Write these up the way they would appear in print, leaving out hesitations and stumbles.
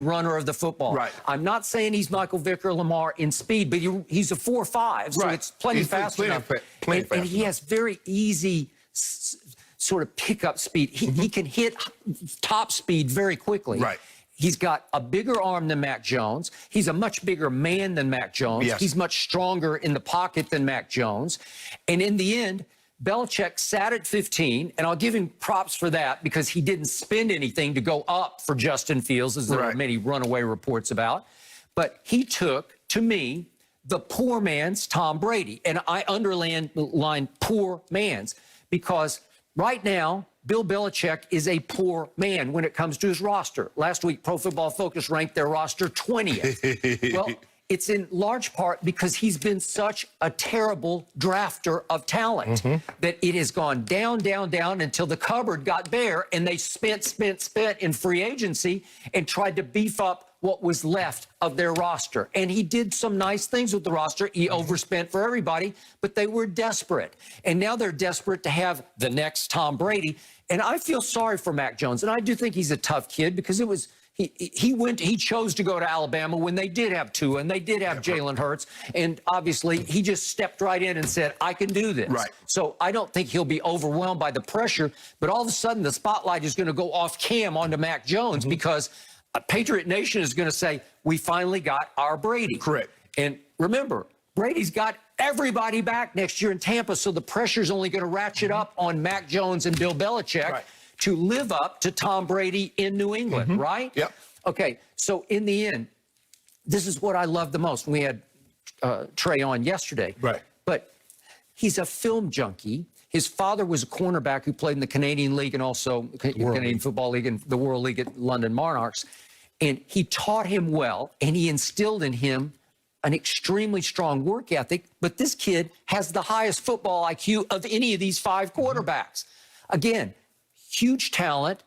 runner of the football. Right. I'm not saying he's Michael Vick or Lamar in speed, but he's a 4.5, so it's plenty fast enough. And he has very easy sort of pickup speed. He can hit top speed very quickly. Right. He's got a bigger arm than Mac Jones. He's a much bigger man than Mac Jones. Yes. He's much stronger in the pocket than Mac Jones. And in the end, Belichick sat at 15, and I'll give him props for that because he didn't spend anything to go up for Justin Fields, as there are many runaway reports about. But he took, to me, the poor man's Tom Brady. And I underline poor man's because right now, Bill Belichick is a poor man when it comes to his roster. Last week, Pro Football Focus ranked their roster 20th. Well, it's in large part because he's been such a terrible drafter of talent that it has gone down, down, down until the cupboard got bare and they spent in free agency and tried to beef up what was left of their roster. And he did some nice things with the roster. He overspent for everybody, but they were desperate. And now they're desperate to have the next Tom Brady. And I feel sorry for Mac Jones. And I do think he's a tough kid because it was he chose to go to Alabama when they did have Tua and they did have Jalen Hurts. And obviously he just stepped right in and said, I can do this. Right. So I don't think he'll be overwhelmed by the pressure. But all of a sudden the spotlight is going to go off cam onto Mac Jones because Patriot Nation is going to say, we finally got our Brady. Correct. And remember, Brady's got everybody back next year in Tampa, so the pressure's only going to ratchet up on Mac Jones and Bill Belichick to live up to Tom Brady in New England, right? Yep. Okay, so in the end, this is what I love the most. We had Trey on yesterday. Right. But he's a film junkie. His father was a cornerback who played in the Canadian League and also the Canadian Football League and the World League at London Monarchs. And he taught him well, and he instilled in him an extremely strong work ethic. But this kid has the highest football IQ of any of these 5 quarterbacks. Again, huge talent,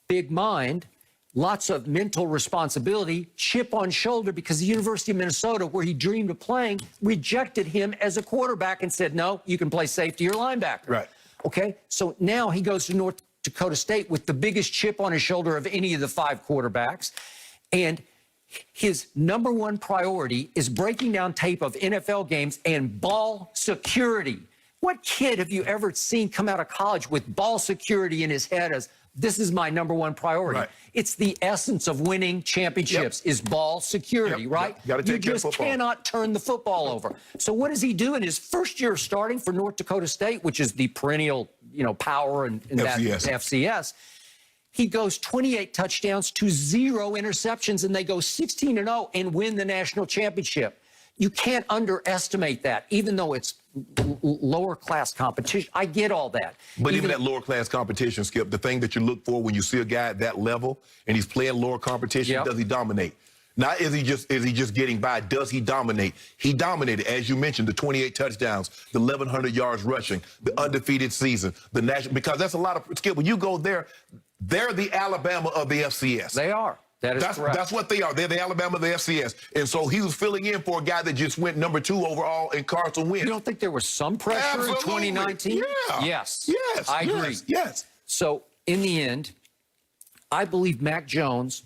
big mind, lots of mental responsibility, chip on shoulder because the University of Minnesota, where he dreamed of playing, rejected him as a quarterback and said, no, you can play safety or linebacker. Right. Okay, so now he goes to North Dakota State with the biggest chip on his shoulder of any of the 5 quarterbacks. And his number one priority is breaking down tape of NFL games and ball security. What kid have you ever seen come out of college with ball security in his head as this is my number one priority? It's the essence of winning championships is ball security, right? You just cannot turn the football over. So what does he do in his first year starting for North Dakota State, which is the perennial, power in that FCS? He goes 28 touchdowns to 0 interceptions, and they go 16-0 and win the national championship. You can't underestimate that, even though it's lower class competition. I get all that. But even that lower class competition, Skip, the thing that you look for when you see a guy at that level and he's playing lower competition, does he dominate? Not is he just getting by, does he dominate? He dominated, as you mentioned, the 28 touchdowns, the 1,100 yards rushing, the undefeated season, the national, because that's a lot of, Skip, when you go there, they're the Alabama of the FCS. They are. That's correct. That's what they are. They're the Alabama of the FCS. And so he was filling in for a guy that just went number 2 overall in Carson Wentz. You don't think there was some pressure in 2019? Yeah. Yes. Yes. I agree. Yes. So in the end, I believe Mac Jones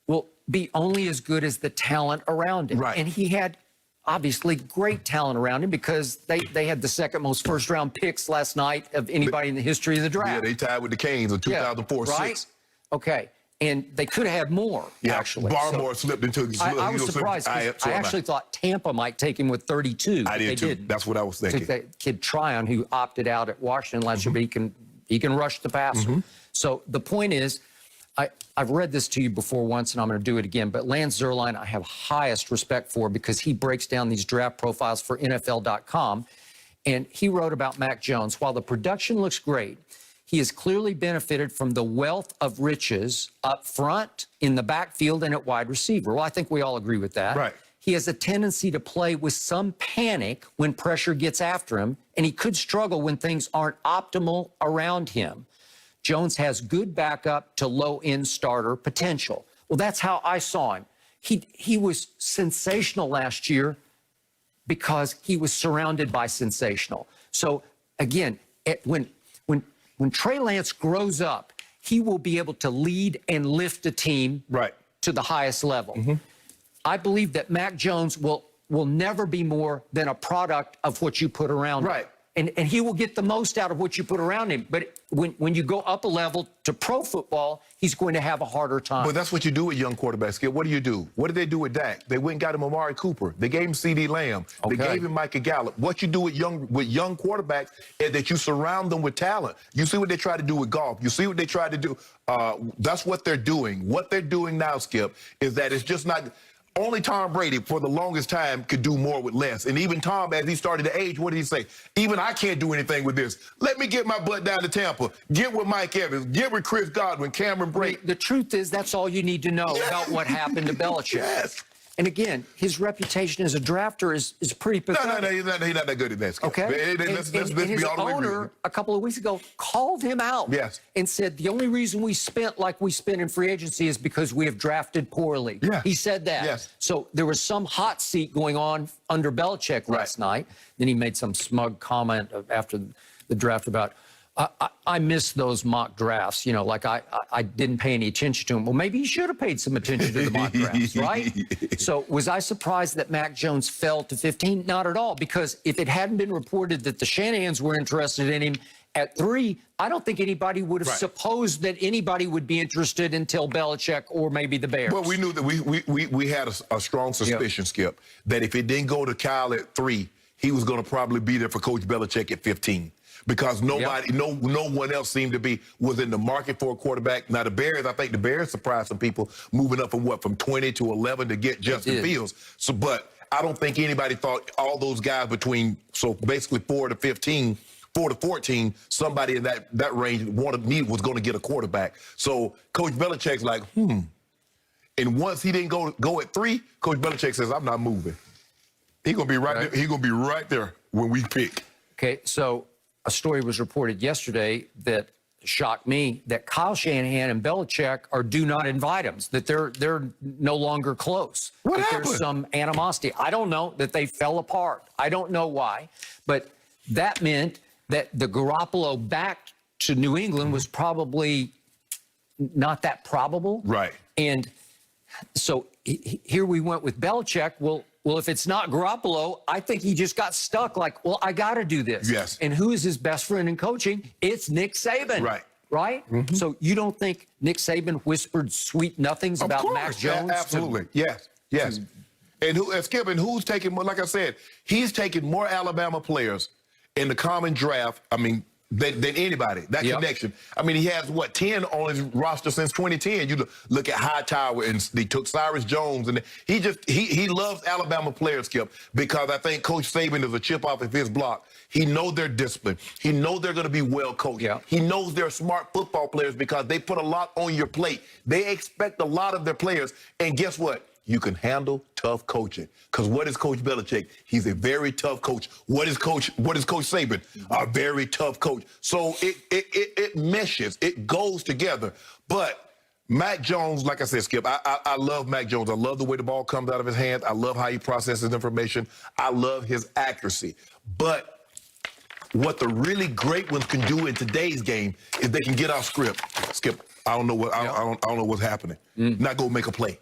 will be only as good as the talent around him. Right. And he had obviously great talent around him because they had the second most first-round picks last night of anybody in the history of the draft. Yeah, they tied with the Canes in 2004-06. Right? Okay. And they could have had more, actually. Barmore slipped into the I was surprised. I actually thought Tampa might take him with 32. I did, too. Didn't. That's what I was thinking. Took that kid Tryon, who opted out at Washington last year, but he can rush the passer. So the point is, I've read this to you before once, and I'm going to do it again, but Lance Zierlein I have highest respect for because he breaks down these draft profiles for NFL.com, and he wrote about Mac Jones. While the production looks great, he has clearly benefited from the wealth of riches up front, in the backfield, and at wide receiver. Well, I think we all agree with that. Right. He has a tendency to play with some panic when pressure gets after him, and he could struggle when things aren't optimal around him. Jones has good backup to low-end starter potential. Well, that's how I saw him. He was sensational last year because he was surrounded by sensational. So, again, when Trey Lance grows up he will be able to lead and lift a team to the highest level. I believe that Mac Jones will never be more than a product of what you put around him. And he will get the most out of what you put around him. But when you go up a level to pro football, he's going to have a harder time. But that's what you do with young quarterbacks, Skip. What do? What did they do with Dak? They went and got him Amari Cooper. They gave him C.D. Lamb. They gave him Micah Gallup. What you do with young quarterbacks is that you surround them with talent. You see what they try to do with golf. You see what they try to do. That's what they're doing. What they're doing now, Skip, is that it's just not... Only Tom Brady, for the longest time, could do more with less. And even Tom, as he started to age, what did he say? Even I can't do anything with this. Let me get my butt down to Tampa. Get with Mike Evans. Get with Chris Godwin, Cameron Brate. The truth is, that's all you need to know about what happened to Belichick. And again, his reputation as a drafter is pretty pathetic. No, he's not that good at that. Okay. Let's his be all the way owner, a couple of weeks ago, called him out and said, the only reason we spent like we spent in free agency is because we have drafted poorly. He said that. So there was some hot seat going on under Belichick last night. Then he made some smug comment after the draft about, I miss those mock drafts, you know, like I didn't pay any attention to them. Well, maybe he should have paid some attention to the mock drafts, right? So was I surprised that Mac Jones fell to 15? Not at all, because if it hadn't been reported that the Shanahans were interested in him at 3, I don't think anybody would have supposed that anybody would be interested until Belichick or maybe the Bears. Well, we knew that we had a strong suspicion, Skip, that if it didn't go to Kyle at 3, he was going to probably be there for Coach Belichick at 15. Because nobody, no one else seemed to was in the market for a quarterback. Now the Bears, I think the Bears surprised some people moving up from 20 to 11 to get Justin Fields. So, but I don't think anybody thought all those guys basically 4 to 15, 4 to 14, somebody in that range was going to get a quarterback. So Coach Belichick's like, And once he didn't go at 3, Coach Belichick says, I'm not moving. He's gonna be there. He's gonna be right there when we pick. Okay, so a story was reported yesterday that shocked me, that Kyle Shanahan and Belichick are do not invite him, that they're no longer close. What that happened? There's some animosity. I don't know, that they fell apart. I don't know why, but that meant that the Garoppolo back to New England was probably not that probable. And so here we went with Belichick. Well, if it's not Garoppolo, I think he just got stuck like, well, I got to do this. And who is his best friend in coaching? It's Nick Saban. Right? So you don't think Nick Saban whispered sweet nothings about Mac Jones? Absolutely. Yes. And Skip, who's taking more, like I said, he's taking more Alabama players in the common draft, than anybody, that connection. He has, 10 on his roster since 2010. You look at Hightower, and they took Cyrus Jones, and he loves Alabama players, Skip, because I think Coach Saban is a chip off of his block. He knows they're disciplined. He knows they're going to be well coached. He knows they're smart football players because they put a lot on your plate. They expect a lot of their players, and guess what? You can handle tough coaching. Because what is Coach Belichick? He's a very tough coach. What is Coach Saban? A very tough coach. So it meshes. It goes together. But Mac Jones, like I said, Skip, I love Mac Jones. I love the way the ball comes out of his hands. I love how he processes information. I love his accuracy. But what the really great ones can do in today's game is they can get off script. Skip, I don't know what's happening. Not go make a play.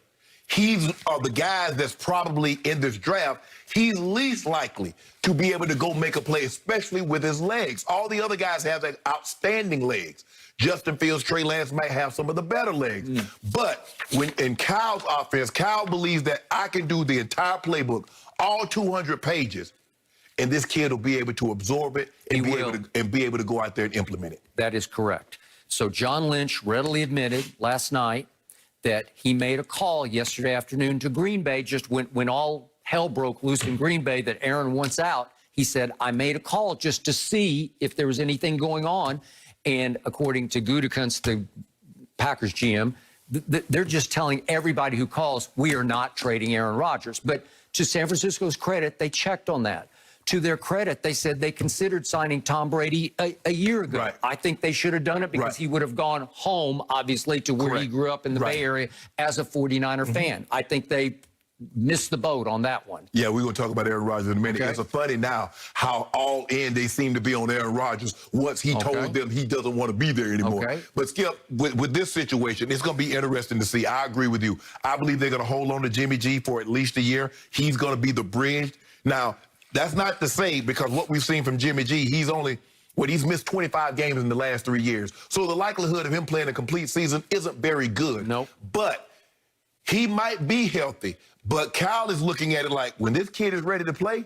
He's the guys that's probably in this draft, he's least likely to be able to go make a play, especially with his legs. All the other guys have outstanding legs. Justin Fields, Trey Lance might have some of the better legs. But when in Kyle's offense, Kyle believes that I can do the entire playbook, all 200 pages, and this kid will be able to absorb it and be able to go out there and implement it. That is correct. So John Lynch readily admitted last night that he made a call yesterday afternoon to Green Bay, just when all hell broke loose in Green Bay, that Aaron wants out. He said, I made a call just to see if there was anything going on. And according to Gutekunst, the Packers GM, they're just telling everybody who calls, we are not trading Aaron Rodgers. But to San Francisco's credit, they checked on that. To their credit, they said they considered signing Tom Brady a year ago. I think they should have done it because he would have gone home, obviously, to where he grew up in the Bay Area as a 49er fan. I think they missed the boat on that one. Yeah, we're going to talk about Aaron Rodgers in a minute. Okay. It's funny now how all in they seem to be on Aaron Rodgers once he told them he doesn't want to be there anymore. Okay. But Skip, with this situation, it's going to be interesting to see. I agree with you. I believe they're going to hold on to Jimmy G for at least a year. He's going to be the bridge. Now, that's not to say, because what we've seen from Jimmy G, he's missed 25 games in the last 3 years. So the likelihood of him playing a complete season isn't very good. Nope. But he might be healthy. But Kyle is looking at it like, when this kid is ready to play,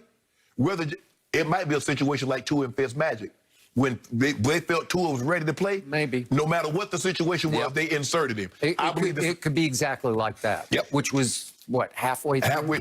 whether it might be a situation like Tua and Fitzmagic. When they felt Tua was ready to play, maybe. No matter what the situation was, they inserted him. It could be exactly like that. Yep. Which was, what, halfway through?